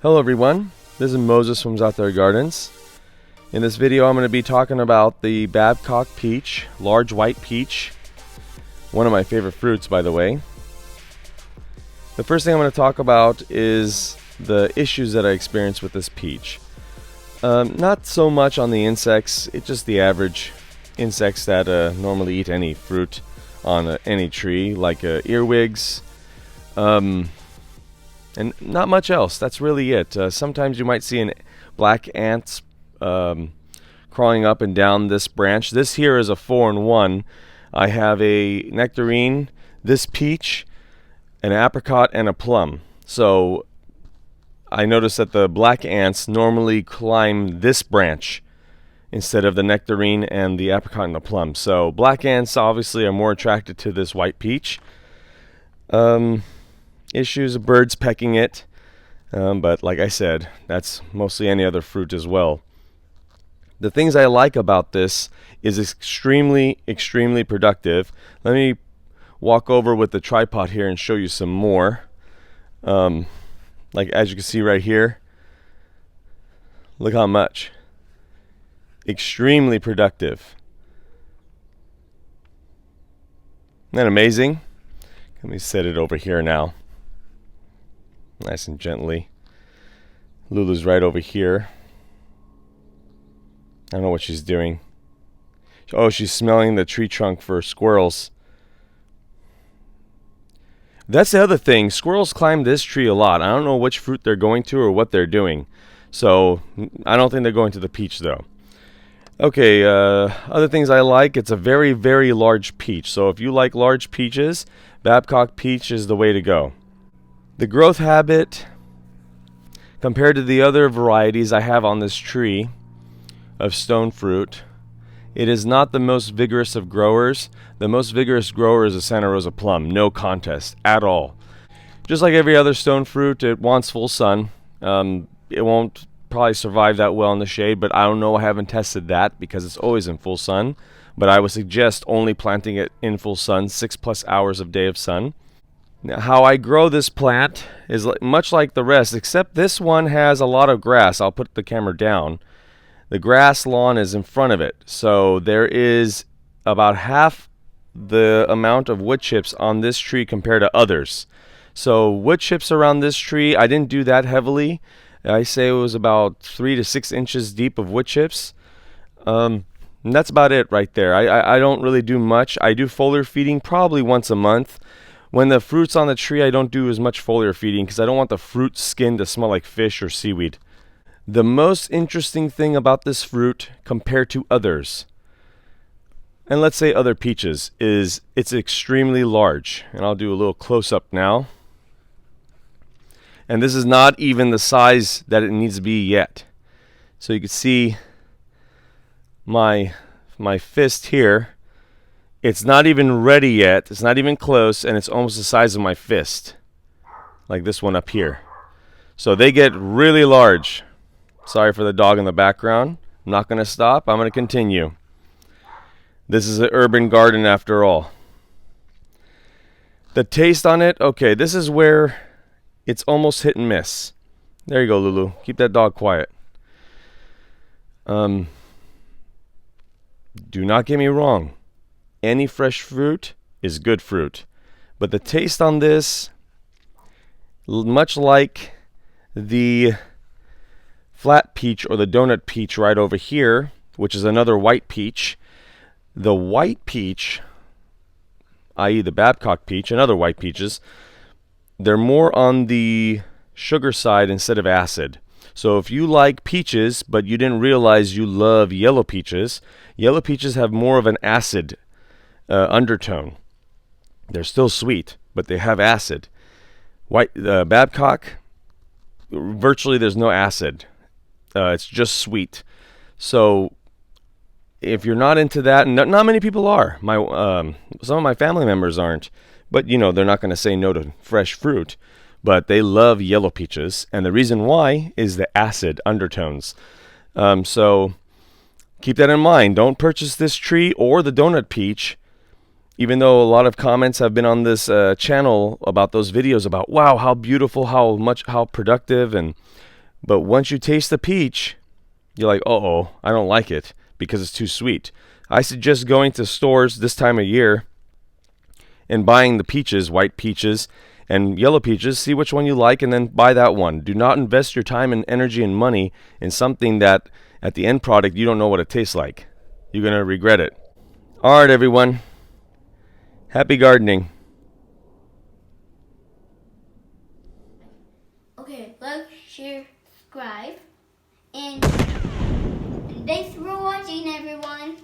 Hello everyone, this is Moses from ZAATAR Gardens. In this video I'm going to be talking about the Babcock Peach, large white peach, one of my favorite fruits by the way. The first thing I'm going to talk about is the issues that I experienced with this peach. Not so much on the insects, it's just the average insects that normally eat any fruit on any tree, like earwigs, and not much else. That's really it. Sometimes you might see black ants crawling up and down this branch. This here is a 4-in-1. I have a nectarine, this peach, an apricot, and a plum. So I noticed that the black ants normally climb this branch instead of the nectarine and the apricot and the plum. So black ants obviously are more attracted to this white peach. Issues of birds pecking it, but like I said, that's mostly any other fruit as well. The things I like about this is extremely productive. Let me walk over with the tripod here and show you some more. Like as you can see right here, look how much. Extremely productive. Isn't that amazing? Let me set it over here now. Nice and gently. Lulu's right over here. I don't know what she's doing. Oh, she's smelling the tree trunk for squirrels. That's the other thing. Squirrels climb this tree a lot. I don't know which fruit they're going to or what they're doing. So, I don't think they're going to the peach though. Okay, other things I like. It's a very large peach. So if you like large peaches, Babcock Peach is the way to go. The growth habit, compared to the other varieties I have on this tree of stone fruit, it is not the most vigorous of growers. The most vigorous grower is a Santa Rosa plum, no contest at all. Just like every other stone fruit, it wants full sun. It won't probably survive that well in the shade, but I don't know, I haven't tested that because it's always in full sun. But I would suggest only planting it in full sun, 6+ hours of day of sun. Now, how I grow this plant is much like the rest, except this one has a lot of grass. I'll put the camera down. The grass lawn is in front of it, so there is about half the amount of wood chips on this tree compared to others. So wood chips around this tree, I didn't do that heavily. I say it was about 3 to 6 inches deep of wood chips. And that's about it right there. I don't really do much. I do foliar feeding probably once a month. When the fruit's on the tree, I don't do as much foliar feeding because I don't want the fruit skin to smell like fish or seaweed. The most interesting thing about this fruit compared to others, and let's say other peaches, is it's extremely large. And I'll do a little close-up now. And this is not even the size that it needs to be yet. So you can see my fist here. It's not even ready yet. It's not even close, and it's almost the size of my fist, like this one up here. So they get really large. Sorry for the dog in the background. I'm not going to stop. I'm going to continue. This is an urban garden after all. The taste on it, okay, this is where it's almost hit and miss. There you go, Lulu. Keep that dog quiet. Do not get me wrong. Any fresh fruit is good fruit. But the taste on this, much like the flat peach or the donut peach right over here, which is another white peach, the white peach, i.e. the Babcock peach and other white peaches, they're more on the sugar side instead of acid. So if you like peaches, but you didn't realize you love yellow peaches have more of an acid undertone. They're still sweet, but they have acid. Babcock, virtually there's no acid. It's just sweet. So if you're not into that, and not many people are. Some of my family members aren't, but you know they're not going to say no to fresh fruit. But they love yellow peaches, and the reason why is the acid undertones. So keep that in mind. Don't purchase this tree or the donut peach, even though a lot of comments have been on this channel about those videos about, wow, how beautiful, how productive, and But once you taste the peach, you're like, uh-oh, I don't like it because it's too sweet. I suggest going to stores this time of year and buying the peaches, white peaches and yellow peaches, see which one you like, and then buy that one. Do not invest your time and energy and money in something that at the end product you don't know what it tastes like. You're going to regret it. All right, everyone. Happy gardening. Okay, like, share, subscribe, and thanks for watching, everyone.